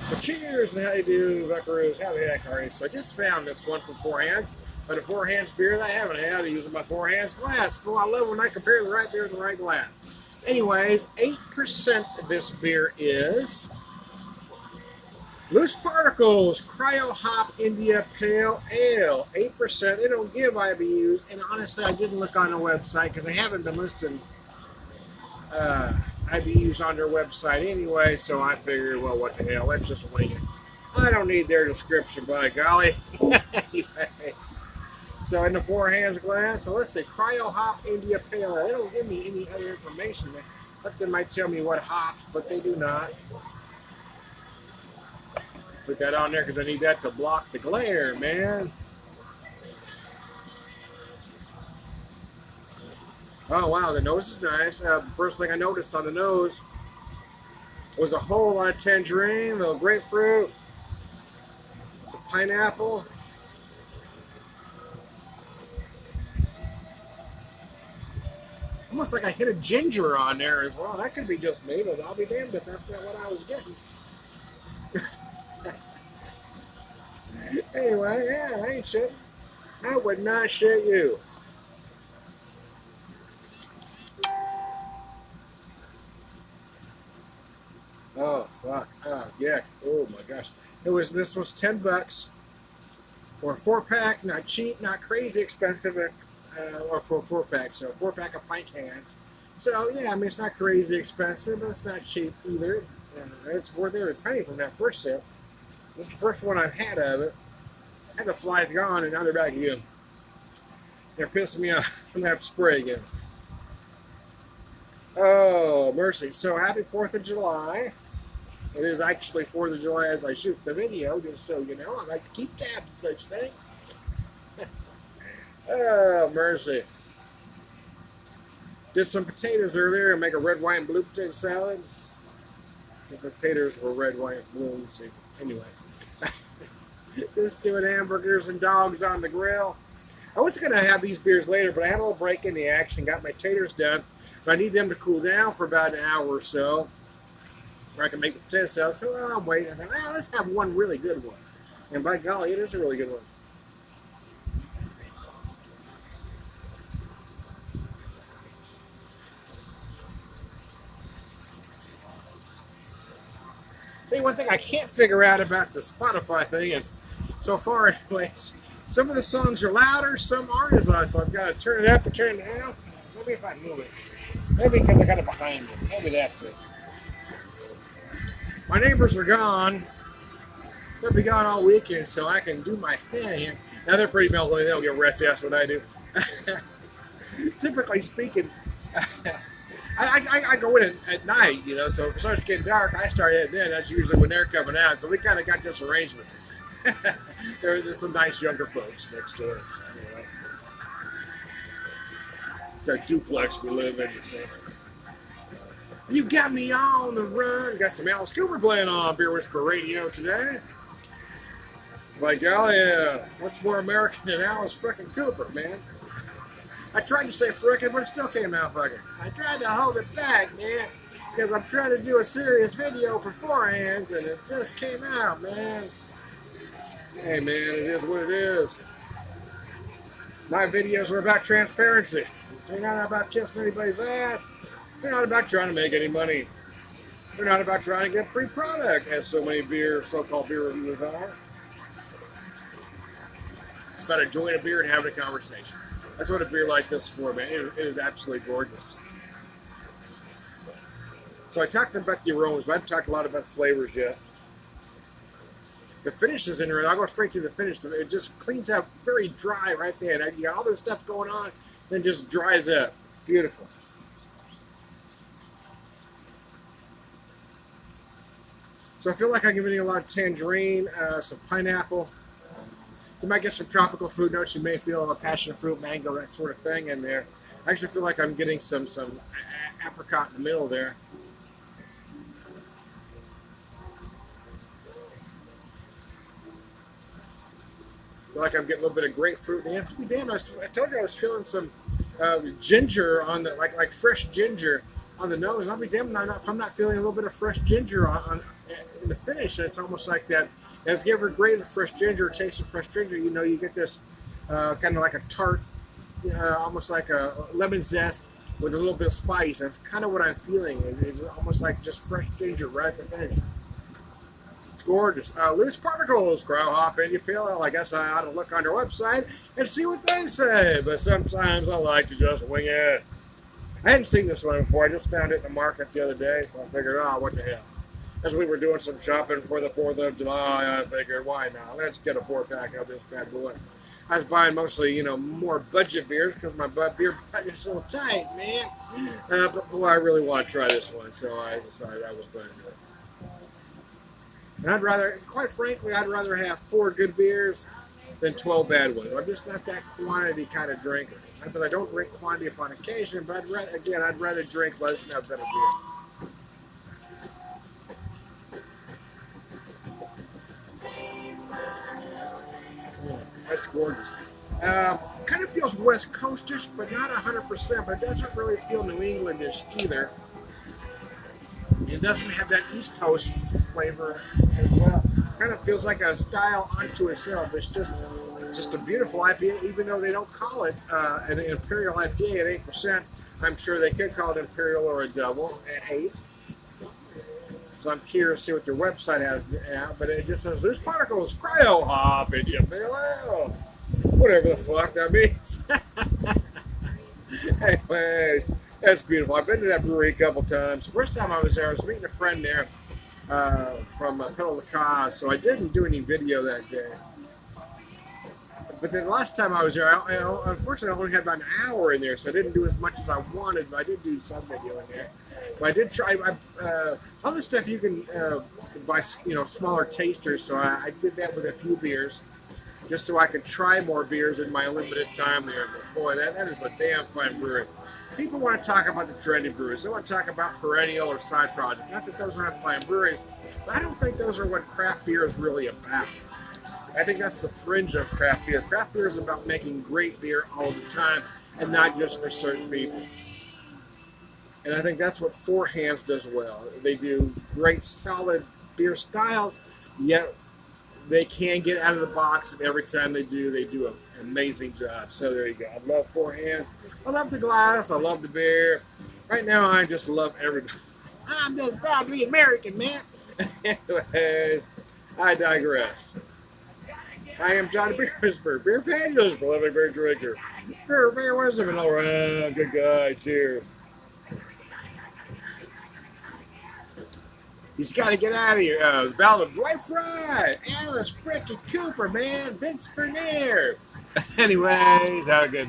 But cheers and how you do, buckaroos? How the heck are you? So I just found this one from Four Hands, but a Four Hands beer that I haven't had. I'm using my Four Hands glass. But I love when I compare the right beer to the right glass. Anyways, 8% of this beer is Loose Particles Cryo Hop India Pale Ale. 8%. They don't give IBUs, and honestly, I didn't look on the website because they haven't been listing IBUs on their website anyway, so I figured, well, what the hell, let's just wing it. I don't need their description, by golly. Anyways, so in the Four Hands glass, so let's say Cryo Hop India Pale Ale. They don't give me any other information, but they might tell me what hops, but they do not. Put that on there because I need that to block the glare, man. Oh, wow, the nose is nice. The first thing I noticed on the nose was a whole lot of tangerine, a little grapefruit, some pineapple. Almost like I hit a ginger on there as well. That could be just me, but I'll be damned if that's not what I was getting. Anyway, yeah, I ain't shit. I would not shit you. Oh fuck! Oh yeah! Oh my gosh! This was $10 for a 4-pack. Not cheap, not crazy expensive, or for a 4-pack. So 4-pack of pint cans. So yeah, I mean it's not crazy expensive, but it's not cheap either. It's worth every penny from that first sip. This is the first one I've had of it. And the fly's gone, and now they're back again. They're pissing me off. I'm gonna have to spray again. Oh mercy! So happy 4th of July. It is actually 4th of July as I shoot the video, just so you know. I like to keep tabs of such things. Oh, mercy. Did some potatoes earlier and make a red, white, and blue potato salad. The potatoes were red, white, and blue. Let's see. Anyways. Just doing hamburgers and dogs on the grill. I was going to have these beers later, but I had a little break in the action, got my taters done. But I need them to cool down for about an hour or so, where I can make the potato salad. So I'm waiting. I thought, well, let's have one really good one. And by golly, it is a really good one. See, one thing I can't figure out about the Spotify thing is, so far anyways, some of the songs are louder, some aren't as loud. So I've got to turn it up or turn it down. Maybe if I move it. Maybe because I got it behind me. Maybe that's it. My neighbors are gone. They'll be gone all weekend, so I can do my thing. Now they're pretty mellow. They don't give a rat's ass what I do. Typically speaking, I go in at night, you know, so if it starts getting dark, I start heading in. That's usually when they're coming out. So we kind of got this arrangement. There's some nice younger folks next door. Anyway. It's a duplex we live in, you see. You got me on the run. Got some Alice Cooper playing on Beer Whisper Radio today. By golly, what's more American than Alice frickin' Cooper, man? I tried to say frickin', but it still came out fucking. I tried to hold it back, man, because I'm trying to do a serious video for Four Hands, and it just came out, man. Hey, man, it is what it is. My videos are about transparency. They're not about kissing anybody's ass. They're not about trying to make any money. They're not about trying to get free product, as so many so-called beer reviewers are. It's about enjoying a beer and having a conversation. That's what a beer like this is for, man. It is absolutely gorgeous. So I talked about the aromas, but I haven't talked a lot about the flavors yet. The finish is interesting. I'll go straight to the finish. It just cleans out very dry right there. You got all this stuff going on, then just dries up. It's beautiful. So I feel like I'm getting a lot of tangerine, some pineapple. You might get some tropical fruit notes. You may feel a passion fruit, mango, that sort of thing in there. I actually feel like I'm getting some apricot in the middle there. I feel like I'm getting a little bit of grapefruit in there. Damn, I told you I was feeling some ginger on the like fresh ginger on the nose. I'll be damned if I'm not feeling a little bit of fresh ginger in the finish. It's almost like that. If you ever grated fresh ginger, taste of fresh ginger, you know, you get this kind of like a tart, almost like a lemon zest with a little bit of spice. That's kind of what I'm feeling. It's almost like just fresh ginger right at the finish. It's gorgeous. Loose Particles, Cryo Hop India Pale Ale. I guess I ought to look on their website and see what they say, but sometimes I like to just wing it. I hadn't seen this one before. I just found it in the market the other day, so I figured, oh, what the hell. As we were doing some shopping for the 4th of July, I figured, why not? Let's get a 4-pack of this bad boy. I was buying mostly, more budget beers because my beer budget is so tight, man. But boy, I really want to try this one, so I decided I was going to do it. And quite frankly, I'd rather have 4 good beers than 12 bad ones. I'm just not that quantity kind of drinker. Not that I don't drink quantity upon occasion, but I'd rather drink less and have better beer. That's gorgeous. Kind of feels West Coastish, but not 100%, but it doesn't really feel New Englandish either. It doesn't have that East Coast flavor as well. It kind of feels like a style unto itself. It's just a beautiful IPA, even though they don't call it an Imperial IPA at 8%. I'm sure they could call it Imperial or a double at 8. So I'm curious to see what their website has, but it just says Loose Particles, Cryo Hop India Pale Ale. Whatever the fuck that means. Anyways, that's beautiful. I've been to that brewery a couple times. First time I was there, I was meeting a friend there from Pedal the Cause, so I didn't do any video that day. But then last time I was there, I unfortunately only had about an hour in there, so I didn't do as much as I wanted, but I did do some video in there. But I did try, all this stuff you can buy, smaller tasters, so I did that with a few beers, just so I could try more beers in my limited time there. But boy, that is a damn fine brewery. People want to talk about the trendy breweries. They want to talk about perennial or side projects. Not that those aren't fine breweries, but I don't think those are what craft beer is really about. I think that's the fringe of craft beer. Craft beer is about making great beer all the time and not just for certain people. And I think that's what Four Hands does well. They do great, solid beer styles, yet they can get out of the box, and every time they do an amazing job. So there you go. I love Four Hands. I love the glass. I love the beer. Right now, I just love everybody. I'm just proud to be American, man. Anyways, I digress. I am John Beer Whisperer, beer fan, just prolific beer drinker. Beer wisdom and all around good guy. Cheers. He's got to get out of here. The Ballad of Dwight Fry, Alice frickin' Cooper, man, Vince Vernier. Anyways, have a good